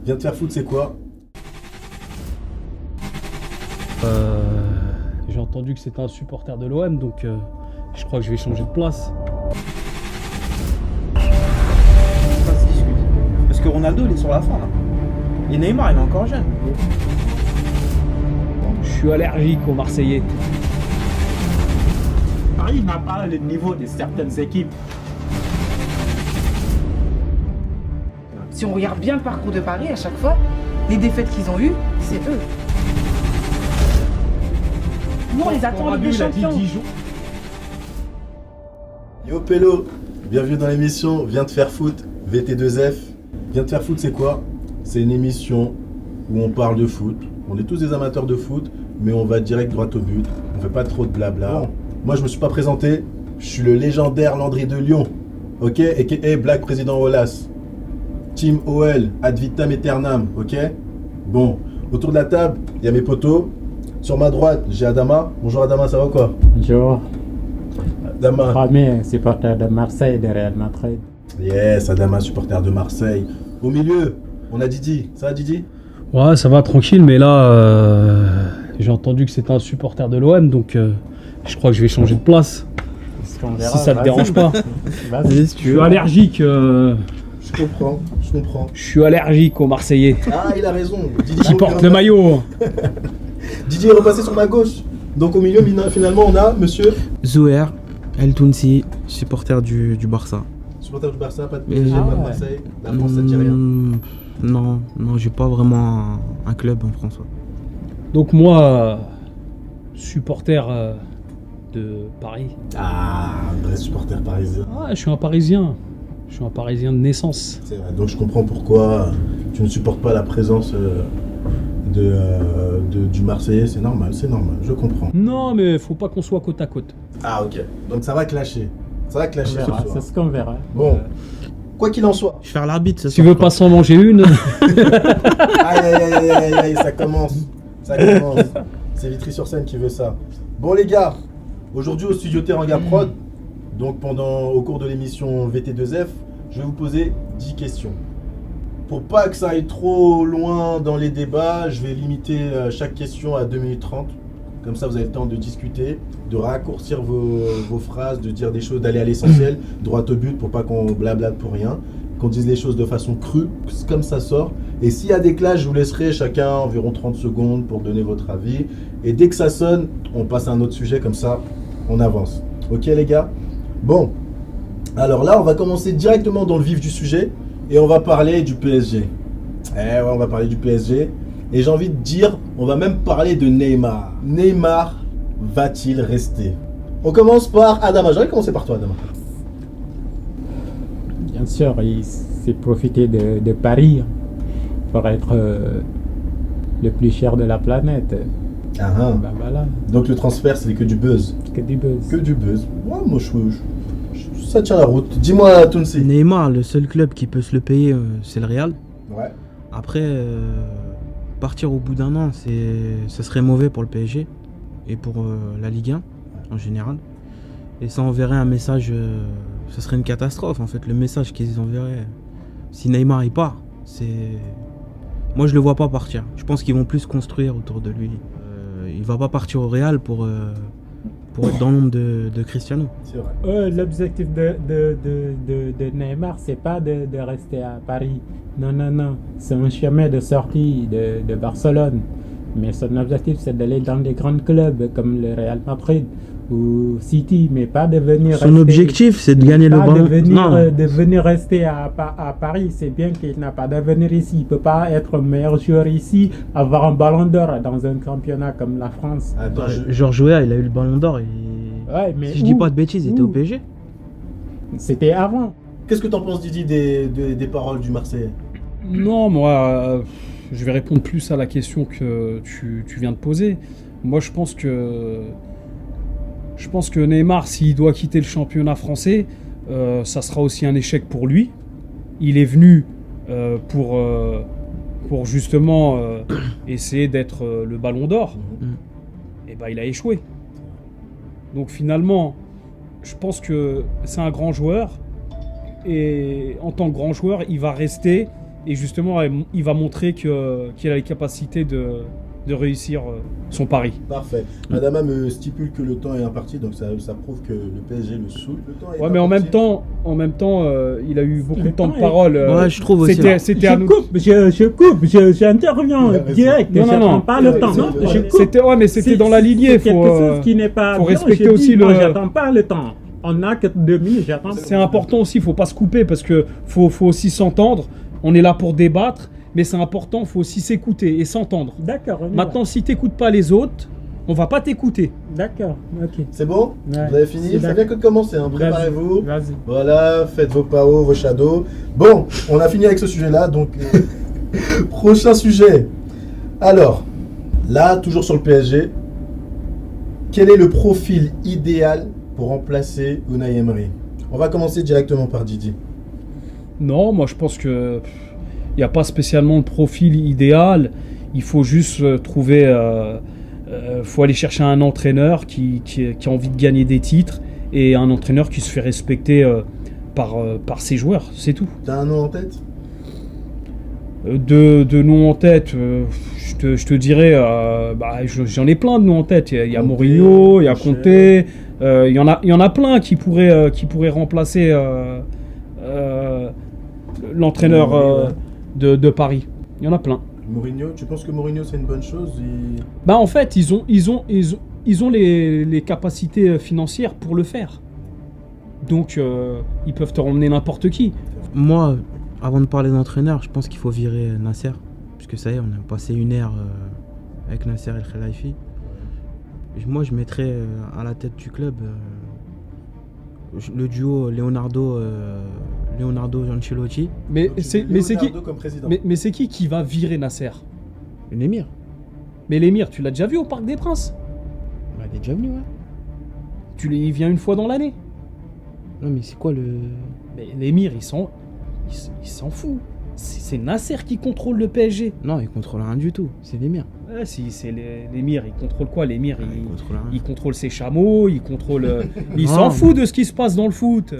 Viens te faire foutre, c'est quoi? J'ai entendu que c'était un supporter de l'OM, donc je crois que je vais changer de place. Ça se discute. Parce que Ronaldo, il est sur la fin, là. Et Neymar, il est encore jeune. Je suis allergique aux Marseillais. Paris n'a pas le niveau de certaines équipes. Si on regarde bien le parcours de Paris, à chaque fois, les défaites qu'ils ont eues, c'est eux. Nous, on les attend en Ligue des Champions. Yo Pélo, bienvenue dans l'émission Viens te faire foutre, VT2F. Viens te faire foutre, c'est quoi? C'est une émission où on parle de foot. On est tous des amateurs de foot, mais on va direct droit au but. On fait pas trop de blabla. Bon. Moi, je me suis pas présenté. Je suis le légendaire Landry de Lyon. Ok? A.k.a. Black Président Wallace. Team OL, ad vitam aeternam. Ok? Bon, autour de la table, il y a mes potos. Sur ma droite, j'ai Adama. Bonjour Adama, ça va quoi? Bonjour. Adama. Premier supporter de Marseille et de Real Madrid. Yes, Adama, supporter de Marseille. Au milieu, on a Didi. Ça va Didi? Ouais, ça va tranquille, mais là, j'ai entendu que c'était un supporter de l'OM, donc je crois que je vais changer de place. Si ça te dérange pas. Vas-y, Je suis allergique. Je comprends. Je suis allergique aux Marseillais. Ah, il a raison. Didi Qui porte le maillot. Didi est repassé sur ma gauche. Donc au milieu, finalement, on a monsieur. Zouher El Tounsi, supporter du Barça. Supporter du Barça, pas de PSG, pas de Marseille. La France, ça ne dit rien. Non, j'ai pas vraiment un club en France. Ouais. Donc moi, supporter de Paris. Ah, un vrai supporter parisien. Ah, je suis un Parisien. Je suis un Parisien de naissance. C'est vrai. Donc je comprends pourquoi tu ne supportes pas la présence du Marseillais. C'est normal, je comprends. Non, mais faut pas qu'on soit côte à côte. Ah, ok. Donc ça va clasher. Ça va clasher ce soir. C'est ce qu'on verra. Bon, quoi qu'il en soit. Je vais faire l'arbitre ce Si tu soir. veux pas s'en manger une. Aïe, ça commence. C'est Vitry-sur-Seine qui veut ça. Bon les gars, aujourd'hui au studio Teranga Prod, donc au cours de l'émission VT2F, je vais vous poser 10 questions. Pour pas que ça aille trop loin dans les débats, je vais limiter chaque question à 2 minutes 30. Comme ça, vous avez le temps de discuter, de raccourcir vos phrases, de dire des choses, d'aller à l'essentiel, droit au but pour pas qu'on blablate pour rien, qu'on dise les choses de façon crue, comme ça sort. Et s'il y a des clashs, je vous laisserai chacun environ 30 secondes pour donner votre avis. Et dès que ça sonne, on passe à un autre sujet, comme ça, on avance. Ok les gars? Bon, alors là, on va commencer directement dans le vif du sujet et on va parler du PSG. Ouais, on va parler du PSG. Et j'ai envie de dire, on va même parler de Neymar. Neymar va-t-il rester? On commence par Adama. J'aurais commencé par toi, Adama. Bien sûr, il s'est profité de Paris pour être le plus cher de la planète. Bah voilà, Donc le transfert, c'est que du buzz. que du buzz. Que du buzz. Ouais, moi, ça tient la route. Dis-moi, Tounsi. Neymar, le seul club qui peut se le payer, c'est le Real. Ouais. Après, partir au bout d'un an, ce serait mauvais pour le PSG et pour la Ligue 1 en général. Et ça enverrait un message, ce serait une catastrophe en fait. Le message qu'ils enverraient, si Neymar il part, moi je le vois pas partir. Je pense qu'ils vont plus construire autour de lui. Il va pas partir au Real pour être dans l'ombre de Cristiano. C'est vrai. L'objectif de Neymar, c'est pas de rester à Paris. Non. C'est un chemin de sortie de Barcelone. Mais son objectif, c'est d'aller dans des grands clubs comme le Real Madrid ou City, mais pas de venir Son objectif, c'est de gagner le ballon. De venir rester à Paris. C'est bien qu'il n'a pas d'avenir ici. Il ne peut pas être meilleur joueur ici, avoir un ballon d'or dans un championnat comme la France. Attends, Georges Weah, il a eu le ballon d'or. Ouais, mais Si je dis pas de bêtises, il était au PSG. C'était avant. Qu'est-ce que t'en penses, Didi, des paroles du Marseillais? Non, moi, je vais répondre plus à la question que tu viens de poser. Moi, je pense que Neymar, s'il doit quitter le championnat français, ça sera aussi un échec pour lui. Il est venu pour justement essayer d'être le ballon d'or. Et ben, il a échoué. Donc finalement, je pense que c'est un grand joueur. Et en tant que grand joueur, il va rester Et justement, il va montrer qu'il a les capacités de réussir son pari. Parfait. Adama me stipule que le temps est imparti, donc ça prouve que le PSG le saoule. Le temps est Ouais, mais en même temps, il a eu beaucoup de temps de parole. Ouais, je trouve aussi. C'était à nous. J'interviens Il a raison. direct. Non, je non, prends non. pas le temps. Non, Je coupe. C'était dans la lignée. C'est quelque chose qui n'est pas faut bien, respecter je aussi dis, moi, le- j'attends pas le temps. On n'a que 2 minutes, j'attends. C'est important aussi, il faut pas se couper parce que faut aussi s'entendre. On est là pour débattre, mais c'est important, faut aussi s'écouter et s'entendre. D'accord, on y Maintenant, si t'écoutes pas les autres, on va pas t'écouter. va. D'accord, ok. C'est bon? Ouais. Vous avez fini? C'est Ça d'accord. vient que de commencer, hein. Préparez-vous. Vas-y. Voilà, faites vos PAO, vos shadows. Bon, on a fini avec ce sujet-là, donc prochain sujet. Alors, là, toujours sur le PSG, quel est le profil idéal pour remplacer Unai Emery? On va commencer directement par Didier. Non, moi je pense que il n'y a pas spécialement de profil idéal. Il faut juste trouver. Faut aller chercher un entraîneur qui a envie de gagner des titres et un entraîneur qui se fait respecter par ses joueurs. C'est tout. T'as un nom en tête? De noms en tête, je te dirais, j'en ai plein de noms en tête. Il y a Conte, Mourinho, il y a Tuchel. Conte, il y en a plein qui pourraient remplacer l'entraîneur Ouais. de Paris. Il y en a plein. Mourinho, tu penses que Mourinho c'est une bonne chose? Bah en fait, ils ont les capacités financières pour le faire. Donc ils peuvent te ramener n'importe qui. Moi, avant de parler d'entraîneur, je pense qu'il faut virer Nasser. Puisque ça y est, on a passé une ère avec Nasser El Khelaifi. Moi, je mettrais à la tête du club le duo Leonardo-Ancelotti. Mais Donc, tu c'est veux qui Leonardo comme président. mais c'est qui va virer Nasser? L'émir. Mais l'émir, tu l'as déjà vu au Parc des Princes? Bah, il est déjà venu, ouais. Il vient une fois dans l'année. Non, mais c'est quoi le. Mais l'émir, il s'en fout. C'est Nasser qui contrôle le PSG. Non, il contrôle rien du tout. C'est l'émir. Ouais, si, c'est l'émir, il contrôle quoi? L'émir, Il contrôle rien. il contrôle ses chameaux, il contrôle. Il Non. s'en fout de ce qui se passe dans le foot.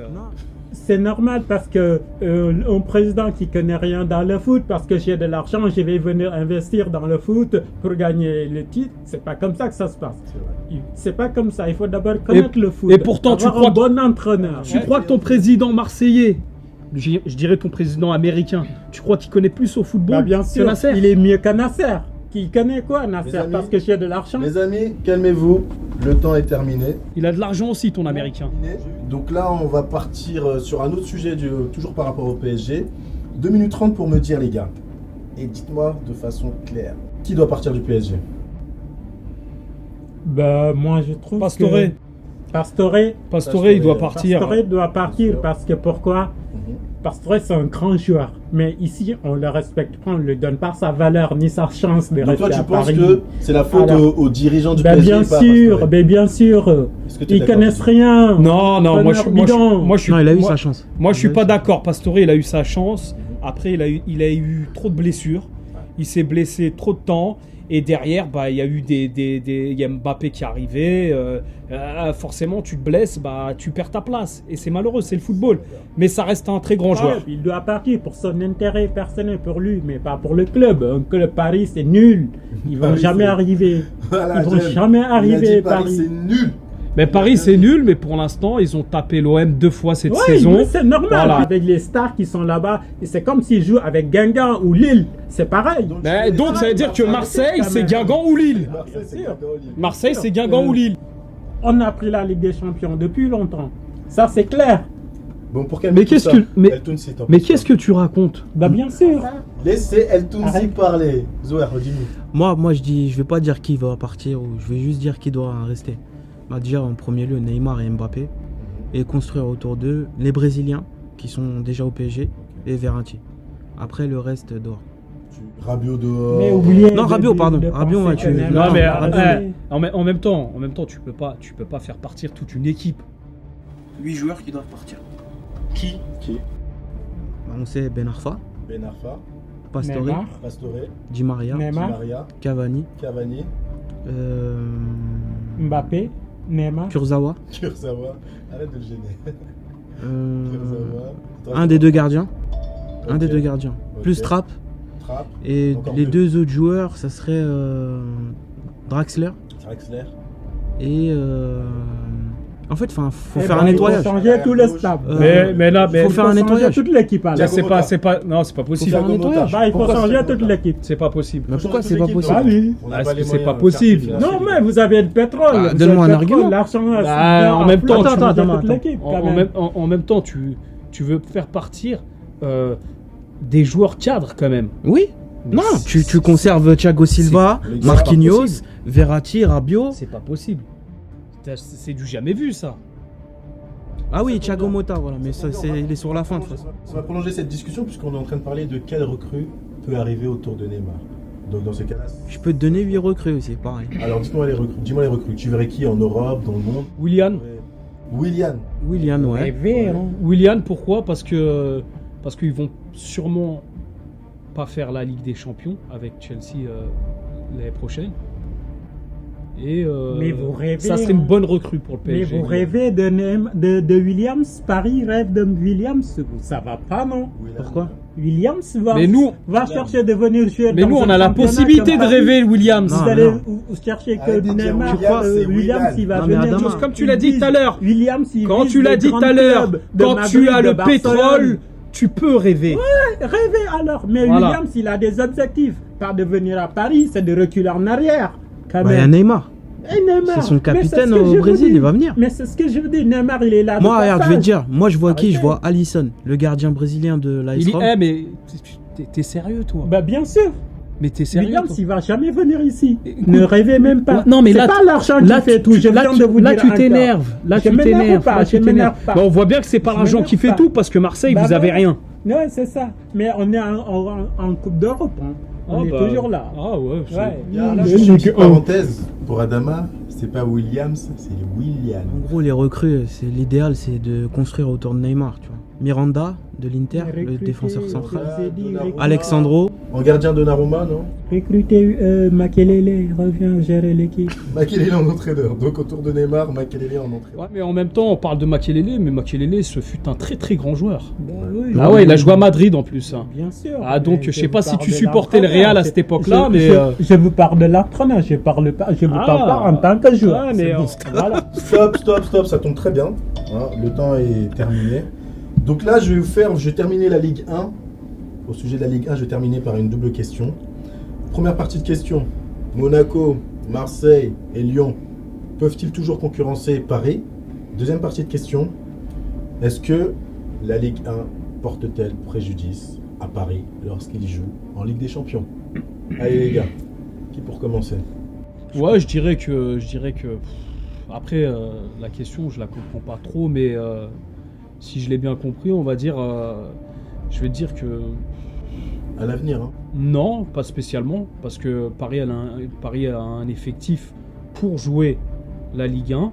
C'est normal parce que un président qui connaît rien dans le foot, parce que j'ai de l'argent, je vais venir investir dans le foot pour gagner le titre. C'est pas comme ça que ça se passe. C'est vrai. C'est pas comme ça. Il faut d'abord connaître le foot. et pourtant, tu avoir crois un bon entraîneur. Tu crois que ton président marseillais, je dirais ton président américain, tu crois qu'il connaît plus au football Bah, bien que sûr, Nasser? il est mieux qu'un Nasser. Qui connaît quoi, Nasser? amis, Parce que j'ai de l'argent. Les amis, calmez-vous. Le temps est terminé. Il a de l'argent aussi, ton américain. Donc là, on va partir sur un autre sujet, toujours par rapport au PSG. 2 minutes 30 pour me dire, les gars. Et dites-moi de façon claire, qui doit partir du PSG? Bah, moi, je trouve Pastore. que... Pastore, Il doit partir. Pastore doit partir parce que pourquoi? Pastore, c'est un grand joueur. Mais ici, on le respecte pas, on ne lui donne pas sa valeur ni sa chance de Donc rester toi, tu à penses Paris. que c'est la faute Alors, aux dirigeants du Ben PSG? bien pas à sûr, Pastore? ben bien sûr. Est-ce que t'es Ils d'accord, connaissent Didier? rien. Non, moi je suis Non, il a eu moi- sa chance. Moi, je suis Il a eu pas sa d'accord. Pastore, il a eu sa chance. Après, il a eu trop de blessures. Il s'est blessé trop de temps. Et derrière, bah, il y a eu il y a Mbappé qui est arrivé. Forcément, tu te blesses, bah, tu perds ta place. Et c'est malheureux, c'est le football. Mais ça reste un très grand Ouais, joueur. il doit partir pour son intérêt personnel pour lui, mais pas pour le club. Un club Paris, c'est nul. Ils vont Paris, jamais c'est- arriver. Voilà, Ils vont j'aime. jamais Il a arriver, dit Paris, Paris. c'est nul. Mais Paris, c'est nul. Mais pour l'instant, ils ont tapé l'OM 2 fois cette Ouais, saison. mais c'est normal. Voilà. Avec les stars qui sont là-bas, et c'est comme s'ils jouent avec Guingamp ou Lille. C'est pareil. Donc, ça veut dire que Marseille, c'est Guingamp ou Lille. Marseille, c'est Bien sûr. Guingamp, Lille. Marseille, c'est Guingamp ou Lille. On a pris la Ligue des Champions depuis longtemps. Ça, c'est clair. Bon, pour calmer Mais tout qu'est-ce ça, que- mais- El Tounsi, t'en Mais penses qu'est-ce que tu racontes? Bah, bien sûr. Laissez El Tounsi Arrête. parler. Zohar, dis-nous. Moi, je vais pas dire qui va partir, ou je vais juste dire qui doit rester. Bah, déjà, en premier lieu, Neymar et Mbappé. Et construire autour d'eux les Brésiliens, qui sont déjà au PSG, et Verratti. Après, le reste dehors. Rabiot dehors. Mais oubliez. Non, Rabiot, pardon. Rabiot, penser ouais, que tu- Neymar Non, mais va rester. en même temps, tu peux pas faire partir toute une équipe. 8 joueurs qui doivent partir. Qui Bah, on sait Ben Arfa, Ben Arfa, Pastore, Neymar, Pastore, Di Maria, Di Neymar, Maria, Cavani, Cavani, Mbappé, Neymar. Kurzawa, Kurzawa. Arrête de le gêner. euh, Kurzawa. un des deux gardiens. Un des Ok. deux gardiens. plus Trapp. Trapp. Et Encore les deux. 2 autres joueurs, ça serait Draxler. Draxler. Et en fait, faut Eh faire ben, un nettoyage. Il faut changer tout le staff. Mais là, faut faire un changer nettoyage. toute l'équipe. alors. Là, Thiago c'est pas, non, c'est pas possible. Faut faire un nettoyage. Bah, il faut Pourquoi changer c'est toute comme l'équipe. C'est pas possible. Mais pourquoi Faut c'est changer pas toute l'équipe, possible? Ah oui. On n'a Parce pas que les c'est moyens pas de possible. faire Non, mais vous avez le pétrole. Bah, vous donne-moi avez un le pétrole, argument. l'argent, Bah, en même temps, attends, tu- toute l'équipe, quand même. En même temps, tu veux faire partir des joueurs cadres quand même. Oui. Non, tu conserves Thiago Silva, c'est- c'est Marquinhos, pas possible. Verratti, Rabiot. C'est pas possible. C'est du jamais vu ça. Ah oui, Thiago Motta, voilà, mais ça, il est sur la fin de toute façon. On va prolonger cette discussion puisqu'on est en train de parler de quelle recrue peut arriver autour de Neymar. Donc dans ce cas-là, Je peux te donner 8 recrues aussi, pareil. alors dis-moi les recrues. Tu verrais qui en Europe, dans le monde? Willian, Willian. Willian, ouais. Rêver, hein. Willian, pourquoi? Parce qu'ils vont sûrement pas faire la Ligue des Champions avec Chelsea l'année prochaine. Et Mais vous rêvez, ça serait une bonne recrue pour le Mais PSG. vous rêvez de Williams. Paris rêve de Williams. Ça va pas, non? Willian. Pourquoi? Williams va, Mais nous- va chercher de venir jouer Mais dans nous, on un a la championnat possibilité comme de Paris. rêver Williams. Non, Vous allez non. vous chercher que Arrêtez de dire Neymar, Williams, c'est Williams, Willian. il va Non, mais venir. Adama, comme tu l'as dit tout à l'heure. Williams, il Quand vise tu l'as les dit grands tout à l'heure, clubs de quand Madrid, tu as de le Barcelone. pétrole, tu peux rêver. Rêvez alors. Mais Voilà. Williams, il a des objectifs. Pas de venir à Paris, c'est de reculer en arrière. Quand Bah, il y a même. Neymar. Et Neymar. C'est son Mais capitaine ce que au je vous Brésil, dis. il va venir. Mais c'est ce que je veux dire. Neymar, il est là. de Moi, regarde, je vais te passage. dire, moi je vois qui? Je Arrêtez. vois Alisson, le gardien brésilien de l'AS Il Rome. mais t'es sérieux toi? Bah, bien sûr. Mais t'es sérieux Williams, toi? il va jamais venir ici. Écoute, Ne rêvez même pas. Non mais c'est là, pas l'argent qui fait tout. Je viens de vous là dire tu encore. t'énerves. Là Je tu m'énerve t'énerves. pas, Là, je tu m'énerve t'énerves. pas. Bah, on voit bien que c'est pas Je l'argent m'énerve qui fait pas. tout parce que Marseille Bah, vous avez voilà. rien. Ouais, c'est ça. Mais on est en Coupe d'Europe. Hein. On est toujours là. Ah ouais. Ouais. Il y a Là, juste je- une petite parenthèse pour Adama, c'est pas Williams, c'est Willian. En gros, les recrues, l'idéal, c'est de construire autour de Neymar, tu vois. Miranda de l'Inter, le Recruter, défenseur central. je vous ai dit, recruter. Alexandro, En gardien Donnarumma, non? Recruter Makelele, revient gérer l'équipe. Makelele en entraîneur. Donc autour de Neymar, Makelele en entraîneur. Ouais, mais en même temps, on parle de Makelele, mais Makelele, ce fut un très très grand joueur. Bah oui. Ah ouais, il a joué à Madrid en plus. Hein. Bien sûr. Ah donc, Mais je sais pas si vous tu parle de supportais le l'entraîneur. Real à cette époque-là, Je- mais je vous parle de l'entraîneur, je parle pas, je vous parle pas en tant que joueur. Ouais, mais C'est bon, voilà. Stop, ça tombe très bien. Hein, le temps est terminé. Donc là, je vais terminer la Ligue 1. Au sujet de la Ligue 1, je vais terminer par une double question. Première partie de question. Monaco, Marseille et Lyon peuvent-ils toujours concurrencer Paris? Deuxième partie de question. Est-ce que la Ligue 1 porte-t-elle préjudice à Paris lorsqu'il joue en Ligue des Champions? Allez les gars, qui pour commencer? ouais, je dirais que après la question, je la comprends pas trop, mais si je l'ai bien compris, on va dire, je vais dire que À l'avenir, hein. non, pas spécialement, parce que Paris a un effectif pour jouer la Ligue 1,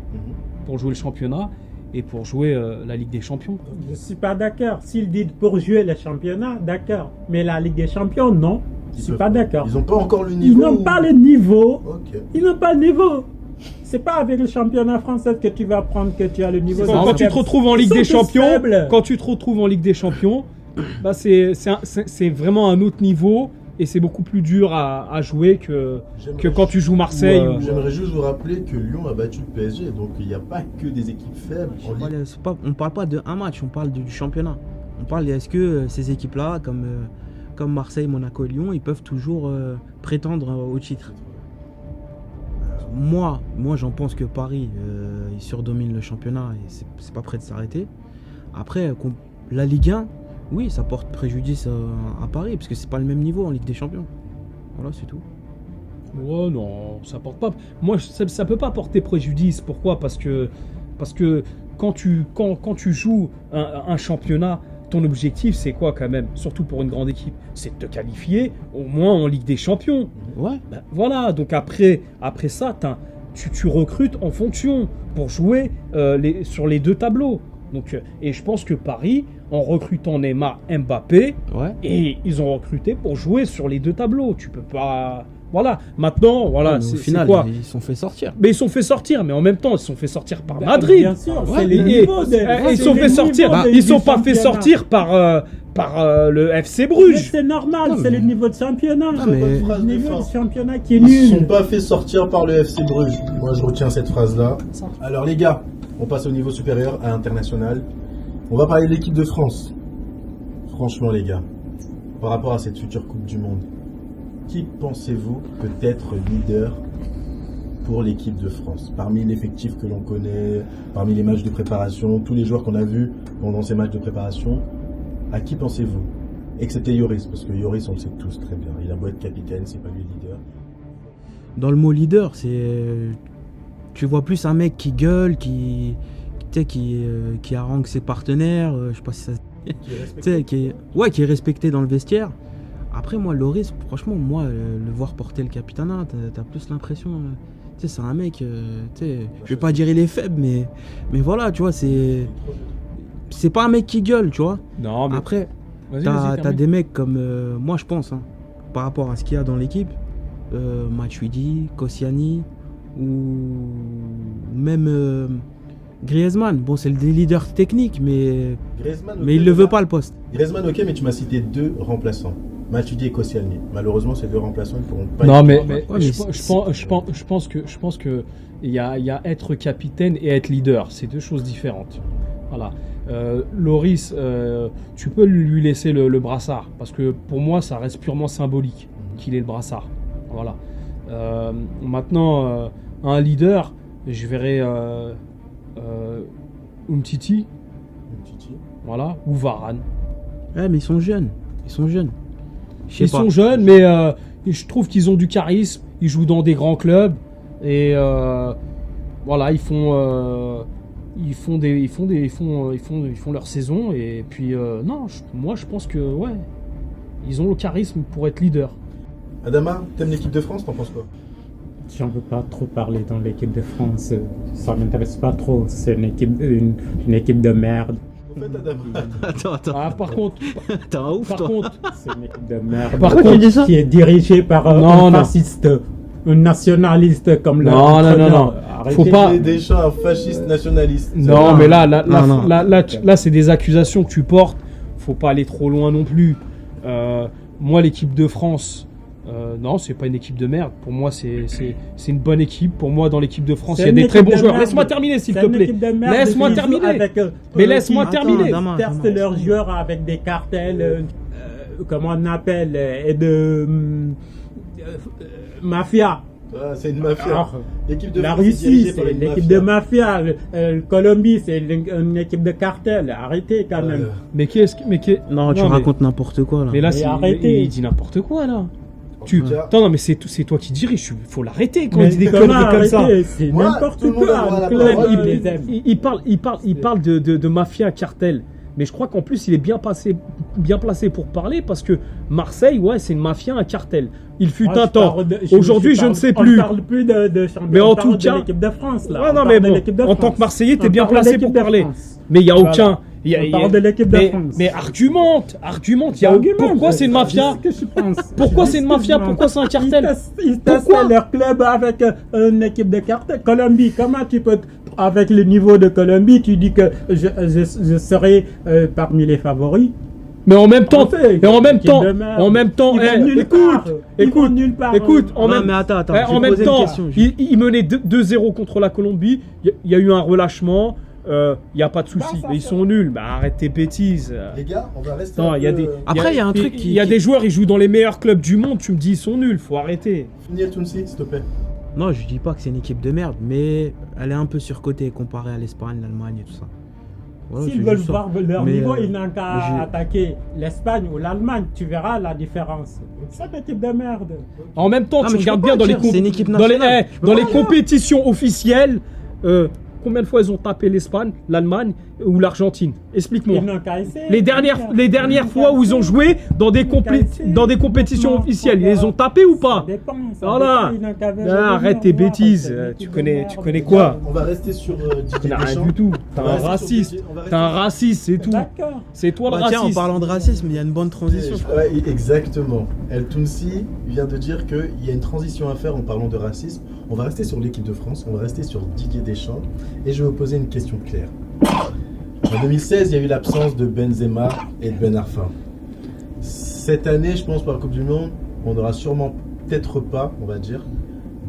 pour jouer le championnat et pour jouer la Ligue des Champions. Je suis pas d'accord. S'ils disent pour jouer le championnat, d'accord. Mais la Ligue des Champions, non. Je suis peuvent pas d'accord. Ils n'ont pas encore le Ils niveau. n'ont pas le niveau. Ok. Ils n'ont pas le niveau. C'est pas avec le championnat français que tu vas prendre que tu as le niveau. Quand tu te retrouves en Ligue Ils des sont tous Champions, faibles. quand tu te retrouves en Ligue des Champions, bah c'est vraiment un autre niveau et c'est beaucoup plus dur à jouer que quand tu joues Marseille. Ou, ou- J'aimerais juste vous rappeler que Lyon a battu le PSG, donc il n'y a pas que des équipes faibles. en Ligue. on parle pas de un match, on parle du championnat. On parle est-ce que ces équipes-là, comme Marseille, Monaco et Lyon, ils peuvent toujours prétendre au titre. Moi j'en pense que Paris, il surdomine le championnat et c'est pas prêt de s'arrêter. Après, la Ligue 1, oui, ça porte préjudice à Paris, parce que c'est pas le même niveau en Ligue des Champions. Voilà, c'est tout. Ouais, non, ça porte pas. Moi, ça peut pas porter préjudice. Pourquoi? Parce que quand tu joues un championnat, ton objectif, c'est quoi quand même? Surtout pour une grande équipe, c'est de te qualifier au moins en Ligue des Champions. Ouais. Ben, voilà, donc après ça, tu recrutes en fonction pour jouer sur les deux tableaux. Donc, et je pense que Paris, en recrutant Neymar, Mbappé, Ouais. et ils ont recruté pour jouer sur les deux tableaux. Tu peux pas. Voilà. Maintenant, voilà. Mais C'est au final, quoi? ils se sont fait sortir. Mais ils sont fait sortir, mais en même temps, ils sont fait sortir par Bah, Madrid. Bien sûr, Ouais, c'est et- le niveau de- et ils c'est sont le fait sortir. niveau Ils du sont pas fait championnat. sortir par le FC Mais Bruges. c'est normal, Non, c'est mais- le niveau de championnat. Non, mais- Bonne phrase Le de niveau fin. de championnat qui est Ils ne sont nul. pas fait sortir par le FC Bruges. Moi, je retiens cette phrase-là. Alors, les gars, on passe au niveau supérieur, à international. On va parler de l'équipe de France. Franchement, les gars, par rapport à cette future Coupe du Monde, qui pensez-vous peut être leader pour l'équipe de France? Parmi l'effectif que l'on connaît, parmi les matchs de préparation, tous les joueurs qu'on a vus pendant ces matchs de préparation, à qui pensez-vous? Excepté Yoris, parce que Yoris, on le sait tous très bien. Il a beau être capitaine, c'est pas lui le leader. Dans le mot leader, tu vois plus un mec qui gueule, qui harangue ses partenaires, je sais pas si ça Qui est tu respecté. sais, qui est respecté dans le vestiaire. Après, moi, Loris, franchement, le voir porter le capitanat, t'as plus l'impression. Tu sais, c'est un mec, tu sais, je vais pas dire il est faible, mais voilà, tu vois, c'est pas un mec qui gueule, tu vois. Non, mais Après, vas-y, t'as termine. des mecs comme, moi, je pense, hein, par rapport à ce qu'il y a dans l'équipe, Matuidi, Koscielny, ou même Griezmann. Bon, c'est des leaders techniques, mais Griezmann, il ok, le veut pas le poste. Griezmann, ok, mais tu m'as cité deux remplaçants. Matuidi et Koscielny. Malheureusement, ces deux remplaçants, ils pourront pas. Non, être- mais, Ouais, mais je pense que il y a être capitaine et être leader, c'est deux choses différentes. Voilà. Loris, tu peux lui laisser le brassard, parce que pour moi, ça reste purement symbolique qu'il ait le brassard. Voilà. Maintenant, un leader, je verrais Umtiti, Titi. voilà, ou Varane. Ouais, mais ils sont jeunes. Je sais Ils pas. sont jeunes, mais je trouve qu'ils ont du charisme. Ils jouent dans des grands clubs et voilà, ils font leur saison et puis non, moi je pense que ouais, ils ont le charisme pour être leader. Adama, t'aimes l'équipe de France, t'en penses quoi? J'en veux pas trop parler dans l'équipe de France. Ça m'intéresse pas trop. C'est une équipe de merde. En fait, Adama, Attends. Ah, par contre, T'es un ouf, par toi. contre, C'est une équipe de merde. Par contre, tu dis ça qui est dirigée par Non, un non. fasciste, un nationaliste comme le. Non, non. Arrêtez. Faut pas- Deschamps, un fasciste nationaliste. non, mais là, non. là, c'est des accusations que tu portes. Faut pas aller trop loin non plus. Moi, l'équipe de France, non, c'est pas une équipe de merde. Pour moi, c'est une bonne équipe. Pour moi, dans l'équipe de France, il y a des très bons joueurs. Laisse-moi terminer, s'il te plaît. Laisse-moi terminer. Mais laisse-moi Attends, terminer. Adama, Testent Adama. leurs joueurs avec des cartels, comment on appelle, et de mafia. Ah, c'est une mafia. Alors, L'équipe de la France est Russie, dirigée par c'est une l'équipe mafia. de mafia. Colombie, c'est une équipe de cartel. Arrêtez quand même. Mais Non, tu mais- racontes n'importe quoi là. Mais là, Mais c'est arrêtez. il dit n'importe quoi là. En Tu... tout cas, Attends, non, mais c'est toi qui dirige. Faut l'arrêter quand Mais il dit des comment conneries comme ça. arrêter? C'est Moi, n'importe tout le monde a droit à quoi. la Le club, parole. il les aime. Il parle de mafia cartel. Mais je crois qu'en plus, il est bien placé pour parler parce que Marseille, ouais, c'est une mafia, un cartel. Il fut Moi, un je temps. parle de- Aujourd'hui, je ne sais On plus. ne parle plus de champion. Mais en on parle tout cas- de l'équipe de France là. Ouais, On non, parle mais de bon, l'équipe de en tant France. que Marseillais, t'es On bien parle de placé l'équipe pour de parler. France. Mais il n'y a Voilà. aucun. On parle de l'équipe de France. Mais argumente. Pourquoi c'est une mafia? C'est ce que je pense. Pourquoi Je c'est une dis ce que mafia? je Pourquoi c'est un cartel? Ils testent Pourquoi leur club avec une équipe de cartel. Colombie, comment tu peux, avec le niveau de Colombie, tu dis que je serai parmi les favoris? Mais en même temps, fait, et en même équipe temps, de merde. en même temps, Ils vont eh, nulle part. Ils vont nulle part. écoute, en Non, même, mais attends, eh, je en vais même poser une temps, question. il menait 2-0 contre la Colombie. Il y a eu un relâchement. Il n'y a pas de souci. ça Mais ils fait- sont nuls. Bah, arrête tes bêtises. les gars, on va rester. Non, un il y a peu, des. Après, il y a un truc Il y a qui- des joueurs, ils jouent dans les meilleurs clubs du monde. Tu me dis, ils sont nuls. Faut arrêter. Finir Tounsi, s'il te plaît. Non, je dis pas que c'est une équipe de merde, mais elle est un peu surcotée comparée à l'Espagne, l'Allemagne et tout ça. Voilà, S'ils c'est veulent juste ça. voir leur Mais, niveau, ils n'ont qu'à j'ai- attaquer l'Espagne ou l'Allemagne. Tu verras la différence. C'est une équipe de merde. En même temps, Non, tu mais je regardes peux bien pas dans les, dire, c'est une équipe dans les, nationale. eh, dans les compétitions officielles. Combien de fois ils ont tapé l'Espagne, l'Allemagne ou l'Argentine? Explique-moi. Ils n'ont qu'à essayer. Les dernières fois où ils ont joué dans des compétitions officielles, ils les ont tapés ou pas? Ça dépend. Ça Voilà. dépend, ils n'ont qu'à Non, venir arrête tes voir, bêtises. c'est une Tu équipe de connais merde. quoi? On va rester sur Tu Didier n'as rien Deschamps. du tout. T'es On va un rester sur raciste. Didier- on va T'es un rester raciste, c'est tout. D'accord. C'est toi le Bah tiens, en raciste. parlant de racisme, il y a une bonne transition. Ouais, exactement. El Tounsi vient de dire qu'il y a une transition à faire en parlant de racisme. On va rester sur l'équipe de France, on va rester sur Didier Deschamps et je vais vous poser une question claire. En 2016, il y a eu l'absence de Benzema et de Ben Arfa. Cette année, je pense, pour la Coupe du Monde, on n'aura sûrement, peut-être pas, on va dire,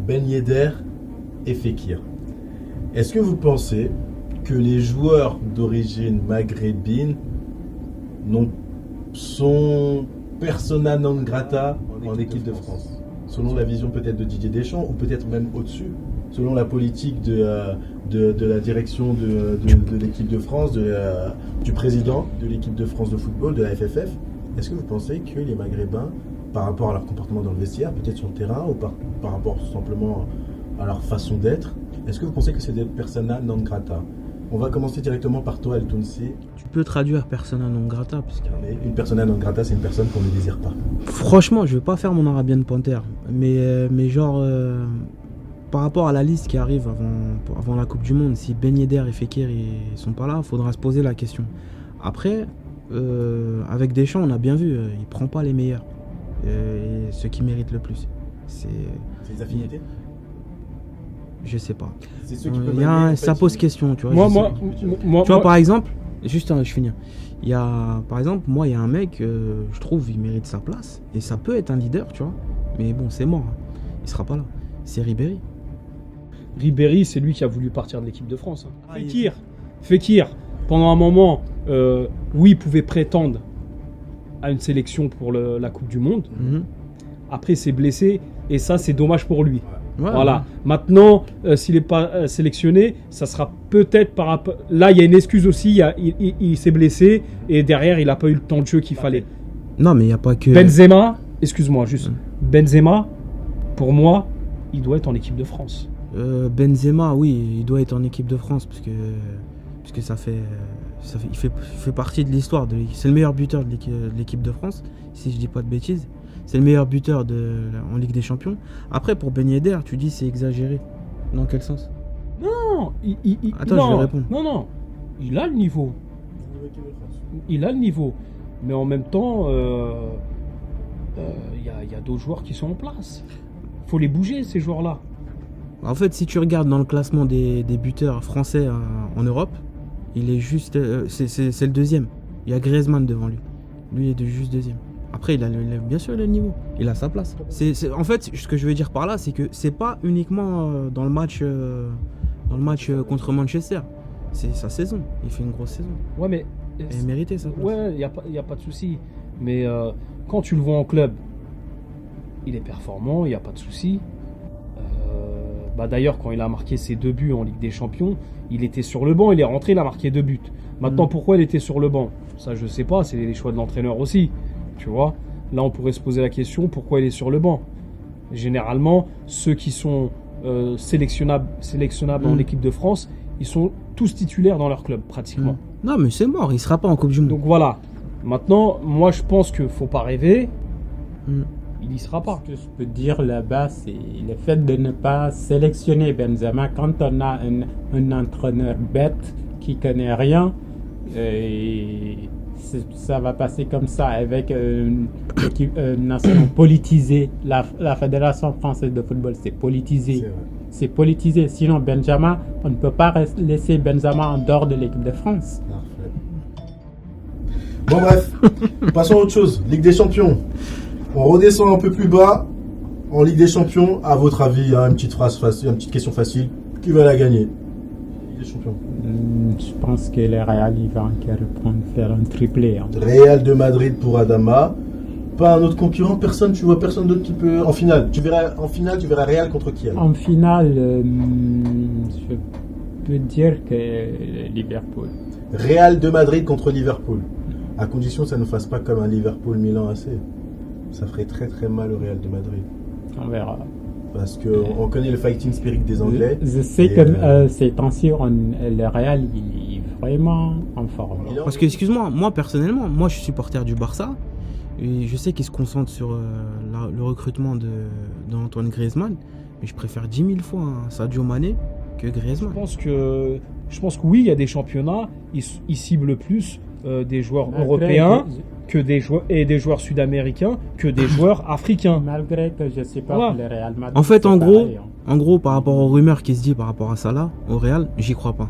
Ben Yedder et Fekir. Est-ce que vous pensez que les joueurs d'origine maghrébine sont persona non grata en équipe de France? Selon la vision peut-être de Didier Deschamps, ou peut-être même au-dessus, selon la politique de la direction de l'équipe de France, du président de l'équipe de France de football, de la FFF. Est-ce que vous pensez que les Maghrébins, par rapport à leur comportement dans le vestiaire, peut-être sur le terrain, ou par rapport tout simplement à leur façon d'être, est-ce que vous pensez que c'est des persona non grata? On va commencer directement par toi, El Tounsi. Tu peux traduire persona non grata, parce que... Mais une persona non grata, c'est une personne qu'on ne désire pas. Franchement, je vais pas faire mon Arabian Panther, mais genre, par rapport à la liste qui arrive avant la Coupe du Monde, si Ben Yedder et Fekir ils sont pas là, il faudra se poser la question. Après, avec Deschamps, on a bien vu, il prend pas les meilleurs, et ceux qui méritent le plus. C'est les affinités? Je sais pas. C'est ceux qui peuvent gagner, ça pose question, tu vois. Moi, Tu vois, par exemple, juste, je finis. Par exemple, moi, il y a un mec, je trouve, il mérite sa place. Et ça peut être un leader, tu vois. Mais bon, c'est mort. Il sera pas là. C'est Ribéry. Ribéry, c'est lui qui a voulu partir de l'équipe de France. Fekir, pendant un moment, oui, il pouvait prétendre à une sélection pour la Coupe du Monde. Après, il s'est blessé. Et ça, c'est dommage pour lui. Ouais, voilà. Maintenant, s'il n'est pas sélectionné, ça sera peut-être par rapport. Là, il y a une excuse aussi. Il s'est blessé et derrière, il n'a pas eu le temps de jeu qu'il fallait. Non, mais il n'y a pas que. Benzema, excuse-moi, juste. Benzema, pour moi, il doit être en équipe de France. Benzema, oui, il doit être en équipe de France parce que il fait partie de l'histoire. C'est le meilleur buteur de l'équipe de France, si je dis pas de bêtises. C'est le meilleur buteur en Ligue des Champions. Après, pour Ben Yedder, tu dis c'est exagéré. Dans quel sens? Non, Attends, non, je vais répondre. Non, il a le niveau. Il a le niveau. Mais en même temps, il y a d'autres joueurs qui sont en place. Il faut les bouger, ces joueurs-là. En fait, si tu regardes dans le classement des buteurs français en Europe, il est juste... c'est le deuxième. Il y a Griezmann devant lui. Lui, il est juste deuxième. Après, bien sûr, il a le niveau. Il a sa place. En fait, ce que je veux dire par là, c'est que c'est pas uniquement dans le match contre Manchester. C'est sa saison. Il fait une grosse saison. Ouais, mais... Il méritait sa place. Ouais, il n'y a pas de souci. Mais quand tu le vois en club, il est performant, il n'y a pas de souci. D'ailleurs, quand il a marqué ses 2 buts en Ligue des Champions, il était sur le banc, il est rentré, il a marqué 2 buts. Maintenant, pourquoi il était sur le banc? Ça, je sais pas, c'est les choix de l'entraîneur aussi. Tu vois, là on pourrait se poser la question pourquoi il est sur le banc. Généralement, ceux qui sont sélectionnables en équipe de France, ils sont tous titulaires dans leur club pratiquement. Non, mais c'est mort, il sera pas en Coupe du Monde. Donc voilà. Maintenant, moi je pense qu'il faut pas rêver. Il y sera pas. Ce que je peux dire là-bas, c'est le fait de ne pas sélectionner Benzema quand on a un entraîneur bête qui connaît rien. Ça va passer comme ça avec une nation politisée. La Fédération française de football, c'est politisé. C'est politisé. Sinon, Benzema, on ne peut pas laisser Benzema en dehors de l'équipe de France. Parfait. Bon, bref, passons à autre chose. Ligue des Champions. On redescend un peu plus bas. En Ligue des Champions, à votre avis, une petite phrase facile, une petite question facile. Qui va la gagner? Ligue des Champions. Je pense que le Real il va faire un triplé. Real de Madrid pour Adama. Pas un autre concurrent, tu vois personne d'autre qui peut. En finale, tu verras Real contre qui? En finale, je peux dire que Liverpool. Real de Madrid contre Liverpool. À condition que ça ne fasse pas comme un Liverpool-Milan AC. Ça ferait très très mal au Real de Madrid. On verra. Parce qu'on connaît le fighting spirit des Anglais. Je sais que ces temps-ci, le Real il est vraiment en forme. Parce que, excuse-moi, moi personnellement, je suis supporter du Barça. Et je sais qu'ils se concentrent sur le recrutement d'Antoine Griezmann. Mais je préfère 10 000 fois Sadio Mané que Griezmann. Je pense que oui, il y a des championnats, ils ciblent plus des joueurs européens que des joueurs sud-américains que des joueurs africains. Malgré que je sais pas que le Real Madrid. En fait, en gros, par rapport aux rumeurs qui se disent par rapport à Salah au Real, j'y crois pas.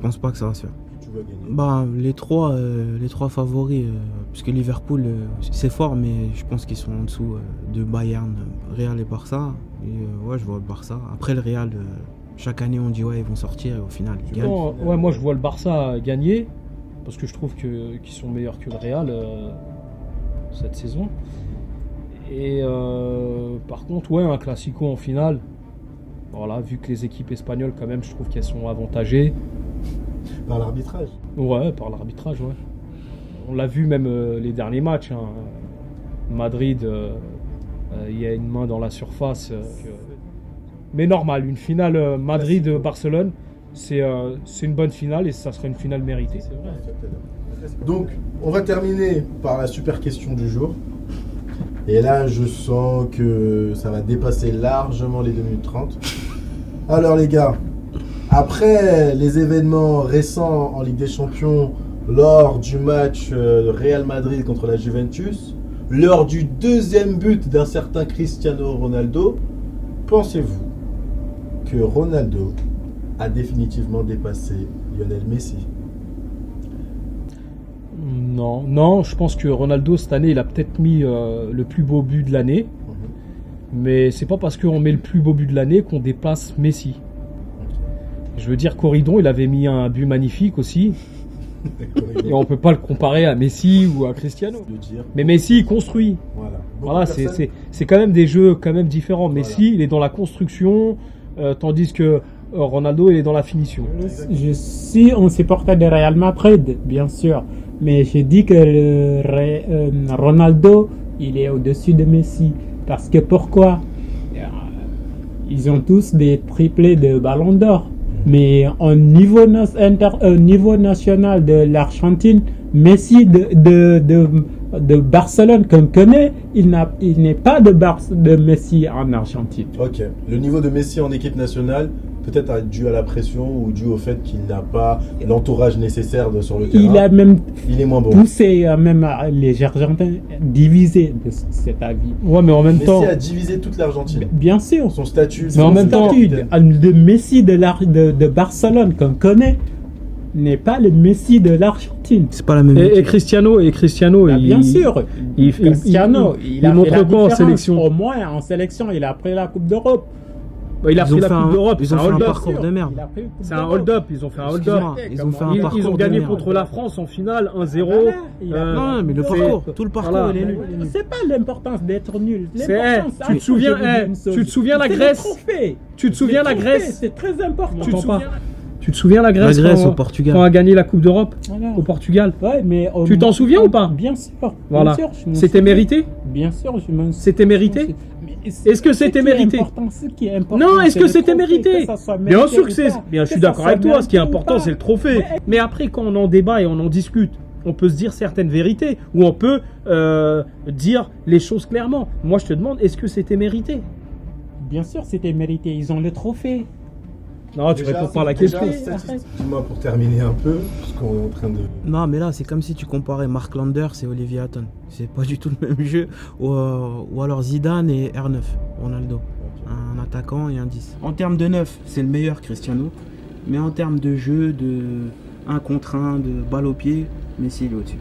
pense pas que ça va se faire. Tu vas gagner. Bah, les trois favoris, puisque Liverpool, c'est fort, mais je pense qu'ils sont en dessous de Bayern, Real et Barça. Et ouais, je vois le Barça. Après, le Real, chaque année, on dit ouais, ils vont sortir, et au final, ils gagnent. Non, ouais, moi je vois le Barça gagner parce que je trouve qu'ils sont meilleurs que le Real cette saison. Et par contre, ouais, un classico en finale. Voilà, vu que les équipes espagnoles, quand même, je trouve qu'elles sont avantagées. Par l'arbitrage. Ouais, par l'arbitrage, ouais. On l'a vu même les derniers matchs. Hein. Madrid, il y a une main dans la surface. Mais normal, une finale Madrid-Barcelone, c'est une bonne finale et ça serait une finale méritée, c'est vrai. Donc, on va terminer par la super question du jour. Et là, je sens que ça va dépasser largement les 2 minutes 30. Alors les gars, après les événements récents en Ligue des Champions, lors du match Real Madrid contre la Juventus, lors du deuxième but d'un certain Cristiano Ronaldo, pensez-vous que Ronaldo a définitivement dépassé Lionel Messi? Non, je pense que Ronaldo cette année il a peut-être mis le plus beau but de l'année, mais c'est pas parce qu'on met le plus beau but de l'année qu'on dépasse Messi. Je veux dire, Corridon il avait mis un but magnifique aussi, et on peut pas le comparer à Messi ou à Cristiano. Mais Messi il construit. Voilà, c'est quand même des jeux quand même différents. Messi il est dans la construction, tandis que Ronaldo il est dans la finition. Je suis un supporter de Real Madrid, bien sûr. Mais je dis que Ronaldo, il est au-dessus de Messi. Parce que pourquoi? Ils ont tous des triplés de Ballon d'Or. Mais au niveau national de l'Argentine, Messi de Barcelone qu'on connaît, il n'est pas de Messi en Argentine. Ok. Le niveau de Messi en équipe nationale, peut-être dû à la pression ou dû au fait qu'il n'a pas l'entourage nécessaire sur le terrain. Il est moins bon. Poussé même les Argentins divisés de cet avis. Ouais, mais en même temps, Messi a divisé toute l'Argentine. Bien sûr. Son statut. Mais en même temps, le Messi de Barcelone qu'on connaît n'est pas le Messi de l'Argentine. C'est pas la même et Cristiano, Ah, bien sûr. Cristiano, il a montre fait la quoi en différence. sélection? Au moins en sélection, il a pris la Coupe d'Europe. Il a pris la Coupe d'Europe, ils ont fait un parcours de merde. C'est un hold-up, ils ont fait un hold-up. Ils ont fait un parcours Ils ont de gagné merde. contre la France en finale 1-0. Non, mais le parcours, tout le parcours, il est nul. C'est pas l'importance d'être nul. Tu te souviens la Grèce? Tu te souviens la Grèce? C'est très important. Tu te souviens la Grèce, au Portugal. quand on a gagné la Coupe d'Europe Voilà. au Portugal? Ouais, mais Tu t'en souviens ou pas? Bien sûr. Voilà. Bien sûr, je m'en C'était souviens. mérité? Bien sûr, je m'en C'était mérité? Est-ce que c'était mérité? Ce qui est important, Non, est-ce c'est que le c'était trophée, mérité? que ça soit Bien mérité sûr ou que c'est. pas. Bien, je suis Que ça d'accord soit avec toi. Ce qui est mérité ou important, pas. c'est le trophée. Mais après, quand on en débat et on en discute, on peut se dire certaines vérités ou on peut dire les choses clairement. Moi, je te demande, est-ce que c'était mérité? Bien sûr, c'était mérité. Ils ont le trophée. Non, tu réponds pas à la question. Dis-moi pour terminer un peu, parce qu'on est en train de. Non, mais là, c'est comme si tu comparais Mark Landers et Olivier Hatton. C'est pas du tout le même jeu. Ou alors Zidane et R9, Ronaldo. Un attaquant et un 10. En termes de 9, c'est le meilleur Cristiano. Mais en termes de jeu, de 1 contre 1, de balle au pied, Messi il est au-dessus.